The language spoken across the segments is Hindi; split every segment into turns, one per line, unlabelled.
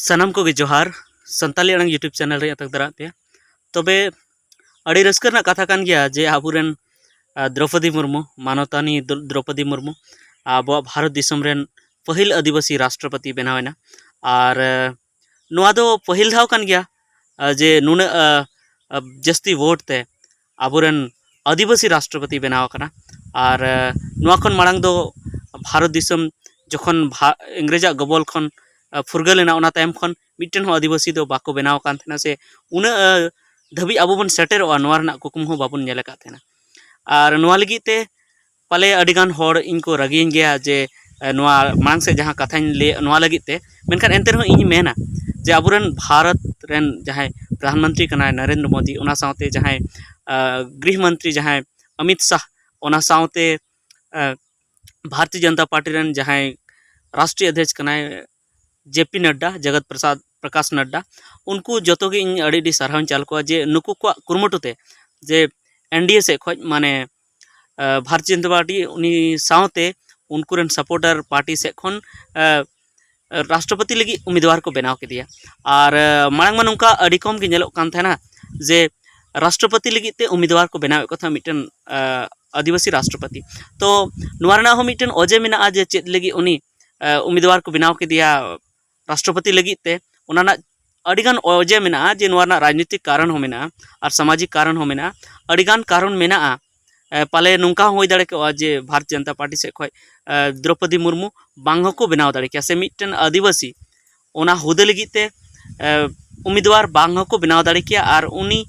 सानाम को जोहार संताली अड़ंग यूट्यूब चैनल रे तक दराते तबे अड़ी रस्कर ना कथा कान गया जे आबुरेन द्रौपदी मुर्मू मानवतानी द्रौपदी मुर्मू अब भारत दिसम रेन पहिल आदिवासी राष्ट्रपति बनावेना और नुआ दो पहिल धाव कान गया जे नुने जस्ती वोट ते आबुरेन आदिवासी राष्ट्रपति बनाव कना और नुआ खन मांग दो भारत दिसम जखन इंग्रेजा गबल खन फुरगलेना ओना तायम खन मिट्टन हो आदिवासी दो बाको बनाव कान थेना से उना धबी आबो बन सेटेरोआ नोआ रना कुकुम हो बाबन नेले का थेना और नोआ लगी ते पाले अडिगान होड़ इनको रगिन गया जे नोआ मांग से जहां कथा ले नोआ लगी ते मेनखान एंते रहो इन मेना जे आबुरन भारत रेन जहां प्रधानमंत्री कना नरेंद्र मोदी ओना साथे जहां गृह मंत्री जहां अमित शाह ओना साथे भारतीय जनता पार्टी रेन जहां राष्ट्रीय अध्यक्ष कना जेपी नड्डा जगत प्रकाश नड्डा उनको जो इन अड़ी सारहाव चाल को जे नुकु को कुरमुटुते जे एनडीए से खज माने भारतीय जनता पार्टी उनी सावते उनको सपोर्टर पार्टी से खन राष्ट्रपति लगी उम्मीदवार को बनाव के दिया और मांग में नौका अड़ी कम के नेलोग कान थेना जे राष्ट्रपति लगी ते उम्मीदवार को बनाव को था मिटन आदिवासी राष्ट्रपति तो नुआरना हो मिटन ओजे मेना जे चेत लगी उनी उम्मीदवार को बनाव के दिया राष्ट्रपति लगी ते उनाना अडिगान ओजे मेना जे नुआरना राजनीतिक कारण हो मेना और सामाजिक कारण हो मेना अडिगान कारण मेना पाले नौका हो दाड़े के जे भारतीय जनता पार्टी से खय द्रौपदी मुर्मू बांग को बनाव दाड़े के से मिटन आदिवासी ओना हुदे लगी ते उम्मीदवार बांग को बनाव दाड़े के और उनी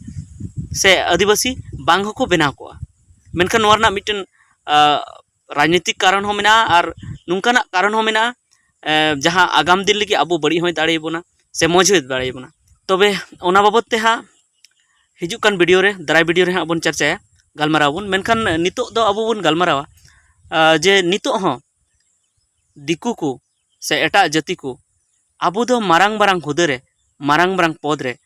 से आदिवासी बांग को बनाव को मेनखान नुआरना मिटन राजनीतिक कारण हो मेना और नौकाना कारण हो मेना जहाँ आगाम दिन लगी अब बड़ी हो दाड़ेबना से मौज हो दाड़ेबना तबे ओना बाबत ते हाँ हिजुकान वीडियो रे दाराय वीडियो रे हाँ बन चर्चाया गलमारावन मेनखान नितो दो अब बन गलमारावा जे नितो हो दिकू को से एटा जाति को अब दो मारांग मारांग हुदे रे मारांग मारांग पद रे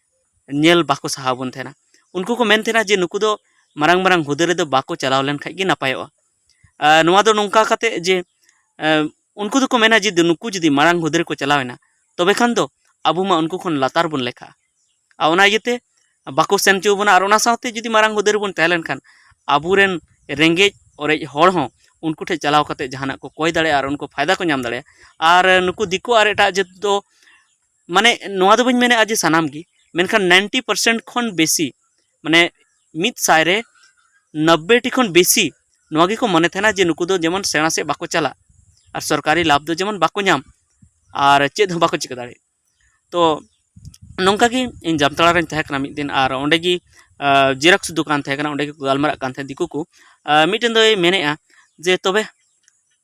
नेल बाको साहाबन थेना उनको को मेन थेना जे नुकु दो मारांग मारांग हुदे रे दो बाको चलाव लेन खाय गे नापायोआ नुआ दो नौका काते जे उनको तो को मेना जी नुकु जुदी मारांग हुदे रे को चलावेना तबे खान दो अब मा उनको खन लातार बन लेखा ओना इयते बाको सेन चो बना और ओना साथे जुदी मारांग हुदे रे बन तहलेन खान आबुरेन रेंगे ओरेज होड़ हो उनको ठे चलाव कते जहाना को कोय दाड़े और उनको फायदा को नाम दाड़े और नुकु दिको और एटा जत दो माने नोआ दो बन मेने आज सानाम गी मेनखान 90% खन बेसी माने मित सायरे 90 टी खन बेसी नोआ गी को मने थेना जे नुकु दो जेमन सेना से बाको चला और सरकारी लाभ दो जेमन बाको नाम और चेद हो बाको चिका दाड़े तो नौका कि इन जामतला रेन तहकना मिद दिन और ओंडे गी जेरक्स दुकान तहकना ओंडे गी गलमारा कान थे दिकु को मिटन दो मेनेआ जे तबे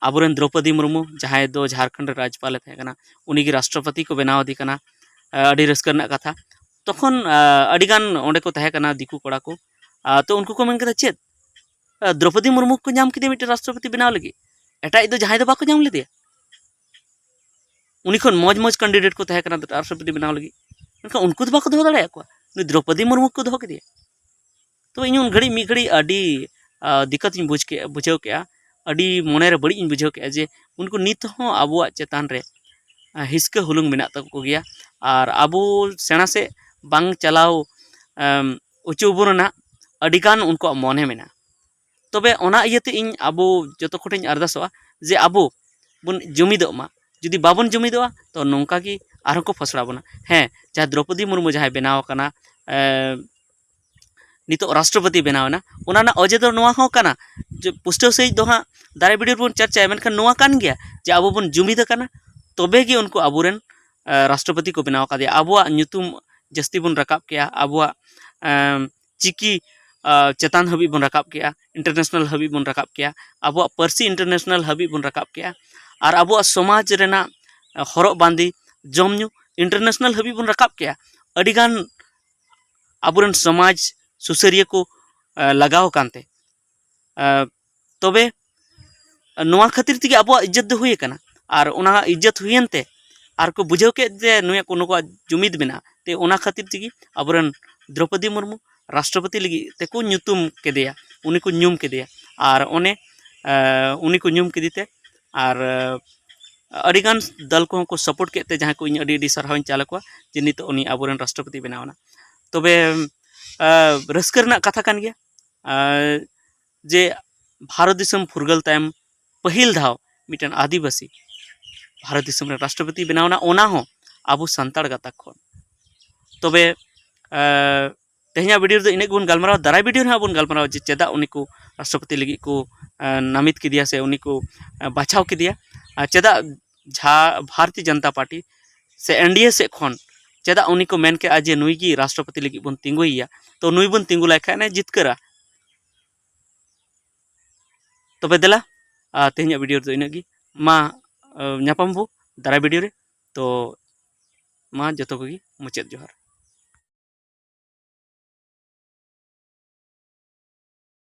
आबुरेन द्रौपदी मुर्मू जहां दो झारखंड राज्यपाल तहकना उनी गी राष्ट्रपति को बनाव दी कना अड़ी रस्कर ना कथा तखन अड़ीगान ओंडे को तहकना दिकु कोड़ा को तो उनको को मेन कदा चेद द्रौपदी मुर्मू को नाम किदे मिट राष्ट्रपति बनाव लगी एटा दो जहां दो बाको नाम लेदे उनी खन मौज मौज कैंडिडेट को तहकना राष्ट्रपति बनाव लगी मेनखान उनको तो बाको दो दाड़े को द्रौपदी मुर्मू को दो के तो इन उन घड़ी मी घड़ी अड़ी दिक्कत इन बुझाव के अड़ी मने रे बड़ी इन बुझाव के जे उनको नित हो आबुआ चेतान रे हिस्का हुलुंग मेना तको गया और आबू सेना से बांग चलाव उचुबुरना अडिगान उनको मने मेना तबे ओना इयते इन आबू जतो कोठेन अरदासवा जे आबू बन जुमिदो मा जुदी बाबन जुमिदो तो नौका की आरो को फसड़ा बना हैं जहाँ द्रौपदी मुर्मू जहाँ बनाव कना नितो राष्ट्रपति बनावना उनाना अजे दो नोआ हो कना जो पुष्टव सही दो हाँ दारे वीडियो बन चर्चा मेनखान नोआ कान गया जे आबो बन जुमिद कना तबे गे उनको आबुरेन राष्ट्रपति को बनाव का आबुआ नुतुम जस्ती बन रकाब किया आबुआ चिकी चेतान हबी बन रकाब किया इंटरनेशनल हबी बन रकाब किया आबुआ पर्सी इंटरनेशनल हबी बन रकाब किया और आबुआ समाज रेना हरक बांदी जमनु इंटरनेशनल हबी बन रकाब किया अडिगान आबुरेन समाज सुसरिया को लगाव कानते तबे नोआ खातिर तिगे आबुआ इज्जत दो हुई कना और ओना इज्जत हुयनते और को बुझाव के जे नुया को नुको जुमिद मेना ते ओना खातिर तिगे आबुरेन द्रौपदी मुर्मू राष्ट्रपति लगी ते को नुतुम के दिया उनी को न्यूम के दिया और ओने उनी को न्यूम के दीते और अड़ीगान दल को सपोर्ट के जहाँ को अड़ी सारहाव चाल को जे नित उनी आबोरेन राष्ट्रपति बनावना तबे रस्कर कथा कान गया जे भारत दिसम फुरगल तायम पहिल धाव मिटन आदिवासी भारत दिसम राष्ट्रपति बनावना ओना हो आबो सांताड़ गाता खन तबे तेहना वीडियो इन बन गलमारा दाराय वीडियो ना बन गलमारा जे चेदा उनी को राष्ट्रपति लगी को नामित किदिया से उनी को बाछाव किदिया चेदा झा भारतीय जनता पार्टी से एनडीए से खन चेदा उनी को मेन के आज नुई की राष्ट्रपति लगी बन तिंगुइया तो नुई बन तिंगु लायखा ने जितकरा तबे देला तेहना वीडियो तो इनगी मा ᱧᱟᱯᱟᱢ ᱵᱚ ᱫᱟᱨᱟᱭ वीडियो रे तो मा जतो को मुचाद जोहार।